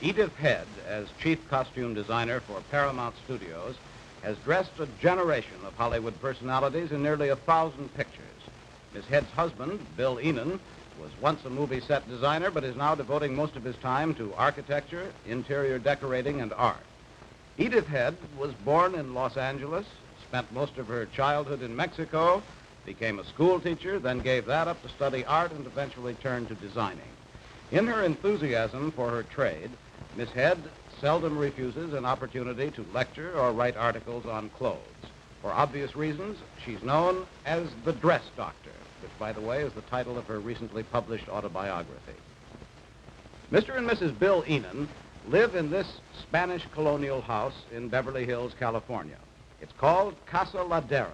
Edith Head, as chief costume designer for Paramount Studios, has dressed a generation of Hollywood personalities in nearly 1,000 pictures. Miss Head's husband, Bill Ihnen, was once a movie set designer, but is now devoting most of his time to architecture, interior decorating, and art. Edith Head was born in Los Angeles, spent most of her childhood in Mexico, became a school teacher, then gave that up to study art and eventually turned to designing. In her enthusiasm for her trade, Miss Head seldom refuses an opportunity to lecture or write articles on clothes. For obvious reasons, she's known as the Dress Doctor, which, by the way, is the title of her recently published autobiography. Mr. and Mrs. Bill Ihnen live in this Spanish colonial house in Beverly Hills, California. It's called Casa Ladera,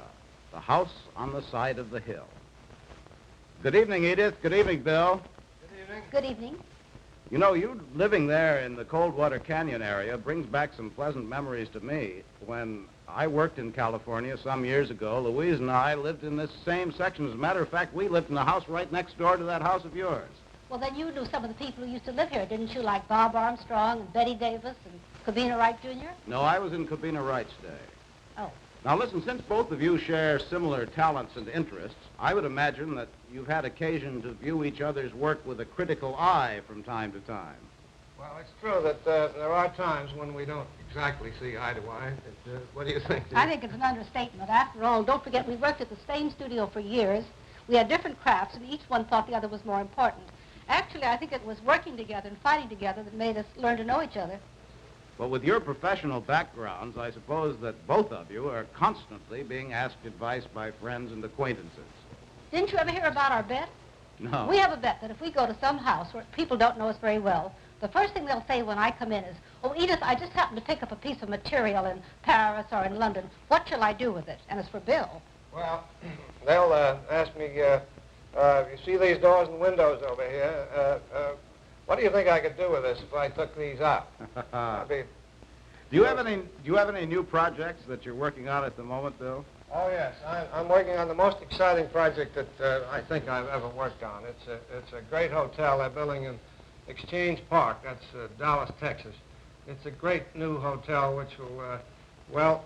the house on the side of the hill. Good evening, Edith. Good evening, Bill. Good evening. Good evening. You know, you living there in the Coldwater Canyon area brings back some pleasant memories to me. When I worked in California some years ago, Louise and I lived in this same section. As a matter of fact, we lived in the house right next door to that house of yours. Well, then you knew some of the people who used to live here, didn't you? Like Bob Armstrong and Betty Davis and Cabina Wright, Jr.? No, I was in Cabina Wright's day. Oh. Now, listen, since both of you share similar talents and interests, I would imagine that you've had occasion to view each other's work with a critical eye from time to time. Well, it's true that there are times when we don't exactly see eye to eye. What do you think? I think it's an understatement. After all, don't forget, we worked at the same studio for years. We had different crafts, and each one thought the other was more important. Actually, I think it was working together and fighting together that made us learn to know each other. Well, with your professional backgrounds, I suppose that both of you are constantly being asked advice by friends and acquaintances. Didn't you ever hear about our bet? No. We have a bet that if we go to some house where people don't know us very well, the first thing they'll say when I come in is, "Oh, Edith, I just happened to pick up a piece of material in Paris or in London. What shall I do with it?" And it's for Bill. Well, they'll ask me, you see these doors and windows over here? What do you think I could do with this if I took these out? Do you have any new projects that you're working on at the moment, Bill? Oh, yes. I'm working on the most exciting project that I think I've ever worked on. It's a great hotel they're building in Exchange Park. That's Dallas, Texas. It's a great new hotel which will, well,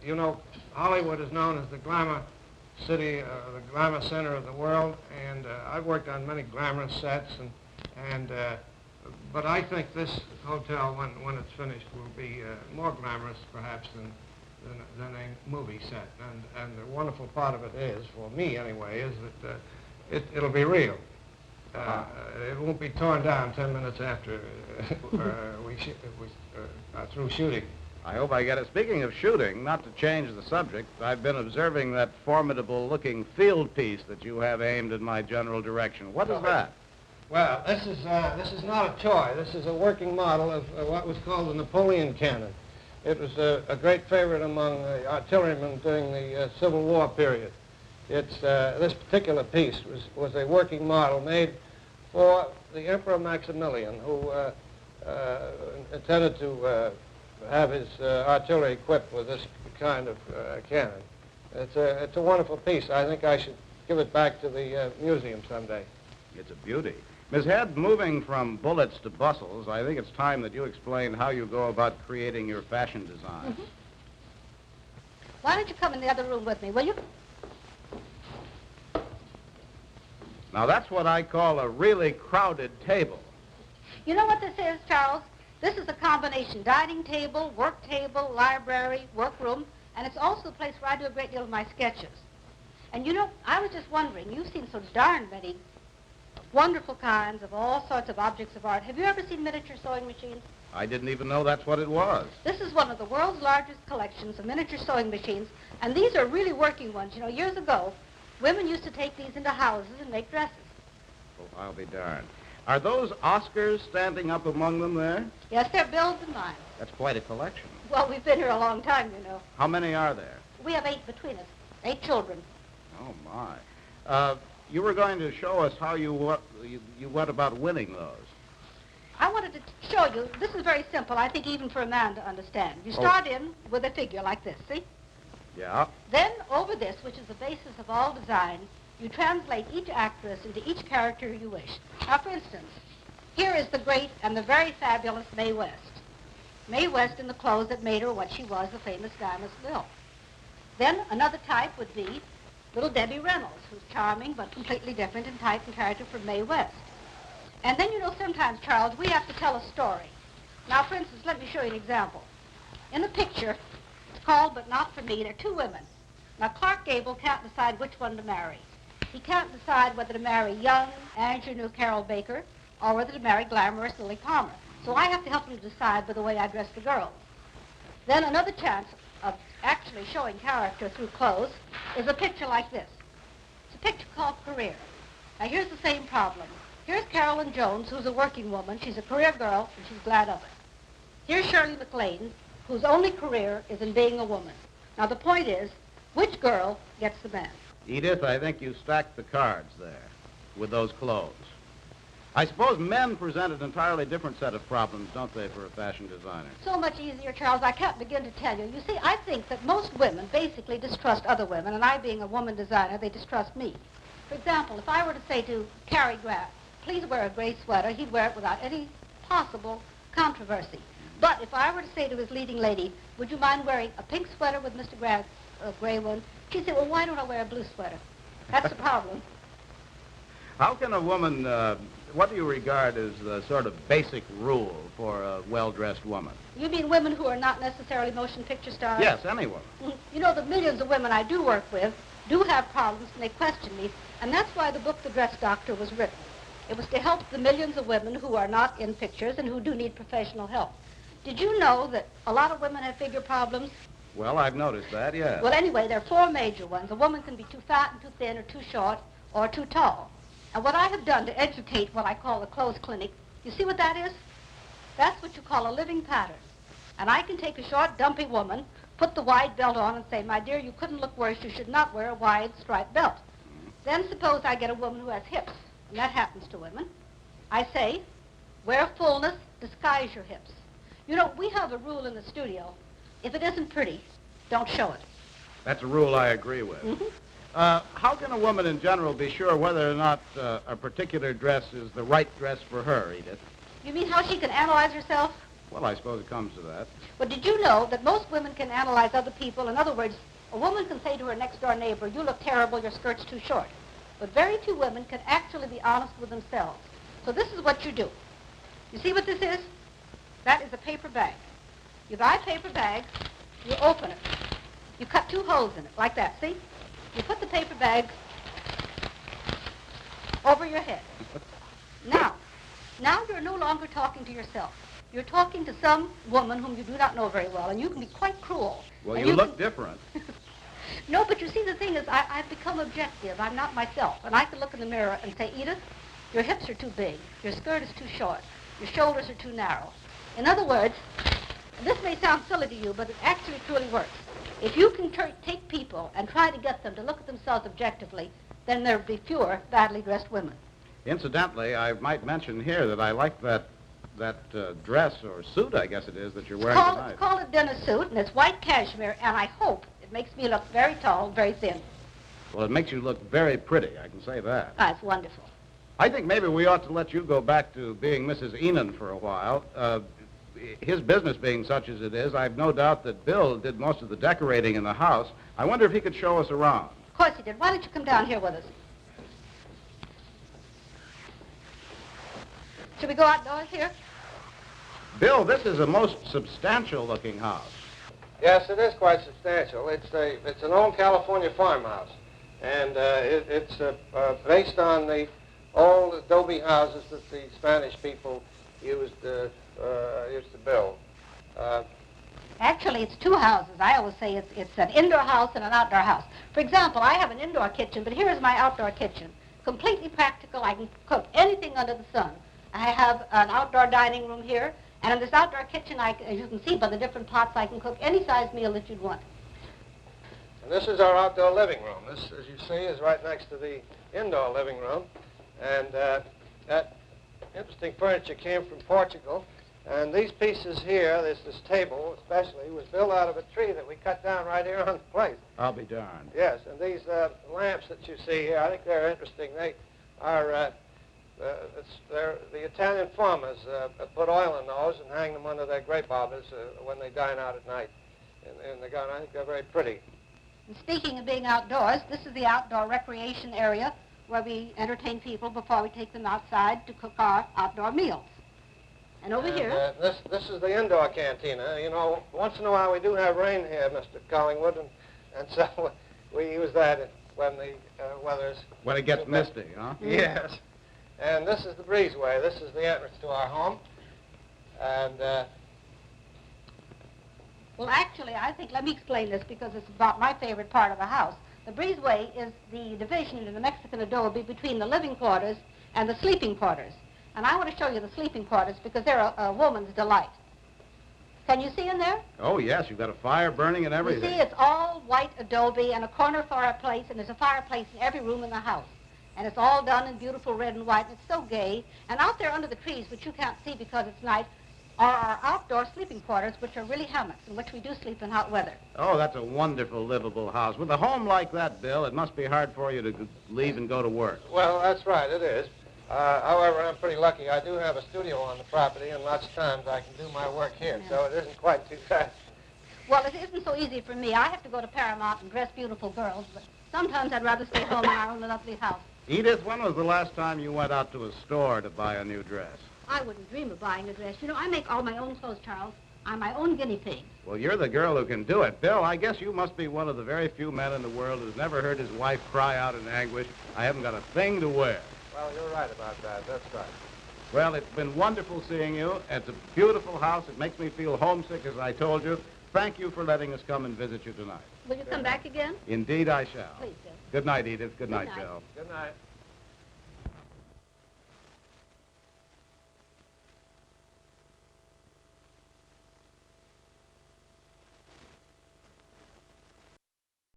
you know, Hollywood is known as the glamour city, the glamour center of the world, and I've worked on many glamorous sets, but I think this hotel, when it's finished, will be more glamorous, perhaps, than a movie set. And the wonderful part of it is, for me anyway, is that it'll be real. It won't be torn down 10 minutes after we are through shooting. I hope I get it. Speaking of shooting, not to change the subject, I've been observing that formidable-looking field piece that you have aimed in my general direction. What is that? Well, this is not a toy. This is a working model of what was called the Napoleon cannon. It was a great favorite among the artillerymen during the Civil War period. This particular piece was a working model made for the Emperor Maximilian, who intended to have his artillery equipped with this kind of cannon. It's a wonderful piece. I think I should give it back to the museum someday. It's a beauty. Miss Head, moving from bullets to bustles, I think it's time that you explain how you go about creating your fashion designs. Mm-hmm. Why don't you come in the other room with me, will you? Now, that's what I call a really crowded table. You know what this is, Charles? This is a combination dining table, work table, library, workroom, and it's also the place where I do a great deal of my sketches. And you know, I was just wondering, you've seen so darn many wonderful kinds of all sorts of objects of art. Have you ever seen miniature sewing machines? I didn't even know that's what it was. This is one of the world's largest collections of miniature sewing machines, and these are really working ones. You know, years ago, women used to take these into houses and make dresses. Oh, I'll be darned. Are those Oscars standing up among them there? Yes, they're Bill's and mine. That's quite a collection. Well, we've been here a long time, you know. How many are there? We have 8 between us, 8 children. Oh, my. You were going to show us how you went about winning those. I wanted to show you, this is very simple, I think even for a man to understand. You start in with a figure like this, see? Yeah. Then over this, which is the basis of all design, you translate each actress into each character you wish. Now, for instance, Here is the great and the very fabulous Mae West. Mae West in the clothes that made her what she was, the famous Diamond Bill. Then another type would be little Debbie Reynolds, who's charming but completely different in type and character from Mae West. And then, you know, sometimes, Charles, we have to tell a story. Now, for instance, let me show you an example. In the picture, it's called But Not For Me, there are two women. Now, Clark Gable can't decide which one to marry. He can't decide whether to marry young, ingenue Carol Baker or whether to marry glamorous Lily Palmer. So I have to help him to decide by the way I dress the girls. Then another chance of actually showing character through clothes is a picture like this. It's a picture called Career. Now, here's the same problem. Here's Carolyn Jones, who's a working woman. She's a career girl, and she's glad of it. Here's Shirley MacLaine, whose only career is in being a woman. Now, the point is, which girl gets the man? Edith, I think you stacked the cards there with those clothes. I suppose men present an entirely different set of problems, don't they, for a fashion designer? So much easier, Charles. I can't begin to tell you. You see, I think that most women basically distrust other women, and I, being a woman designer, they distrust me. For example, if I were to say to Cary Grant, please wear a gray sweater, he'd wear it without any possible controversy. But if I were to say to his leading lady, would you mind wearing a pink sweater with Mr. Grant's gray one? She'd say, well, why don't I wear a blue sweater? That's the problem. How can a woman, what do you regard as the sort of basic rule for a well-dressed woman? You mean women who are not necessarily motion picture stars? Yes, any woman. You know, the millions of women I do work with do have problems, and they question me, and that's why the book The Dress Doctor was written. It was to help the millions of women who are not in pictures and who do need professional help. Did you know that a lot of women have figure problems? Well, I've noticed that, yes. Well, anyway, there are four major ones. A woman can be too fat and too thin or too short or too tall. And what I have done to educate what I call the clothes clinic, you see what that is? That's what you call a living pattern. And I can take a short, dumpy woman, put the wide belt on and say, my dear, you couldn't look worse. You should not wear a wide striped belt. Then suppose I get a woman who has hips, and that happens to women. I say, wear fullness, disguise your hips. You know, we have a rule in the studio. If it isn't pretty, don't show it. That's a rule I agree with. Mm-hmm. How can a woman in general be sure whether or not a particular dress is the right dress for her, Edith? You mean how she can analyze herself? Well, I suppose it comes to that. But did you know that most women can analyze other people? In other words, a woman can say to her next-door neighbor, you look terrible, your skirt's too short. But very few women can actually be honest with themselves. So this is what you do. You see what this is? That is a paper bag. You buy a paper bag, you open it. You cut two holes in it, like that, see? You put the paper bag over your head. Now you're no longer talking to yourself. You're talking to some woman whom you do not know very well, and you can be quite cruel. Well, you look different. No, but you see, the thing is, I've become objective. I'm not myself. And I can look in the mirror and say, Edith, your hips are too big. Your skirt is too short. Your shoulders are too narrow. In other words, this may sound silly to you, but it actually truly works. If you can take people and try to get them to look at themselves objectively, then there will be fewer badly dressed women. Incidentally, I might mention here that I like that dress or suit, I guess it is, that you're wearing tonight. It's called a dinner suit, and it's white cashmere, and I hope it makes me look very tall, very thin. Well, it makes you look very pretty, I can say that. That's wonderful. I think maybe we ought to let you go back to being Mrs. Ihnen for a while. His business being such as it is, I've no doubt that Bill did most of the decorating in the house. I wonder if he could show us around. Of course he did. Why don't you come down here with us? Should we go outdoors here? Bill, this is a most substantial-looking house. Yes, it is quite substantial. It's an old California farmhouse, and it's based on the old adobe houses that the Spanish people used to build. Actually, it's two houses. I always say it's an indoor house and an outdoor house. For example, I have an indoor kitchen, but here is my outdoor kitchen. Completely practical. I can cook anything under the sun. I have an outdoor dining room here, and in this outdoor kitchen, as you can see by the different pots, I can cook any size meal that you'd want. And this is our outdoor living room. This, as you see, is right next to the indoor living room. And that interesting furniture came from Portugal. And these pieces here, this table especially, was built out of a tree that we cut down right here on the place. I'll be darned. Yes, and these lamps that you see here, I think they're interesting. They are The Italian farmers put oil in those and hang them under their grape arbors when they dine out at night in the garden. I think they're very pretty. And speaking of being outdoors, this is the outdoor recreation area where we entertain people before we take them outside to cook our outdoor meals. And over here... This is the indoor cantina. You know, once in a while we do have rain here, Mr. Collingwood, and so we use that when the weather's... When it gets misty, huh? Yes. And this is the breezeway. This is the entrance to our home. And... Well, actually, I think, let me explain this because it's about my favorite part of the house. The breezeway is the division in the Mexican adobe between the living quarters and the sleeping quarters. And I want to show you the sleeping quarters because they're a woman's delight. Can you see in there? Oh, yes, you've got a fire burning and everything. You see, it's all white adobe and a corner fireplace, and there's a fireplace in every room in the house. And it's all done in beautiful red and white, and it's so gay. And out there under the trees, which you can't see because it's night, are our outdoor sleeping quarters, which are really hammocks, in which we do sleep in hot weather. Oh, that's a wonderful, livable house. With a home like that, Bill, it must be hard for you to leave and go to work. Well, that's right, it is. However, I'm pretty lucky. I do have a studio on the property, and lots of times I can do my work here, so it isn't quite too bad. Well, it isn't so easy for me. I have to go to Paramount and dress beautiful girls, but sometimes I'd rather stay home in our own lovely house. Edith, when was the last time you went out to a store to buy a new dress? I wouldn't dream of buying a dress. You know, I make all my own clothes, Charles. I'm my own guinea pig. Well, you're the girl who can do it. Bill, I guess you must be one of the very few men in the world who's never heard his wife cry out in anguish, "I haven't got a thing to wear." Well, you're right about that. That's right. Well, it's been wonderful seeing you. It's a beautiful house. It makes me feel homesick, as I told you. Thank you for letting us come and visit you tonight. Will you come back again? Indeed, I shall. Please, Bill. Good night, Edith. Good night, night. Bill. Good night.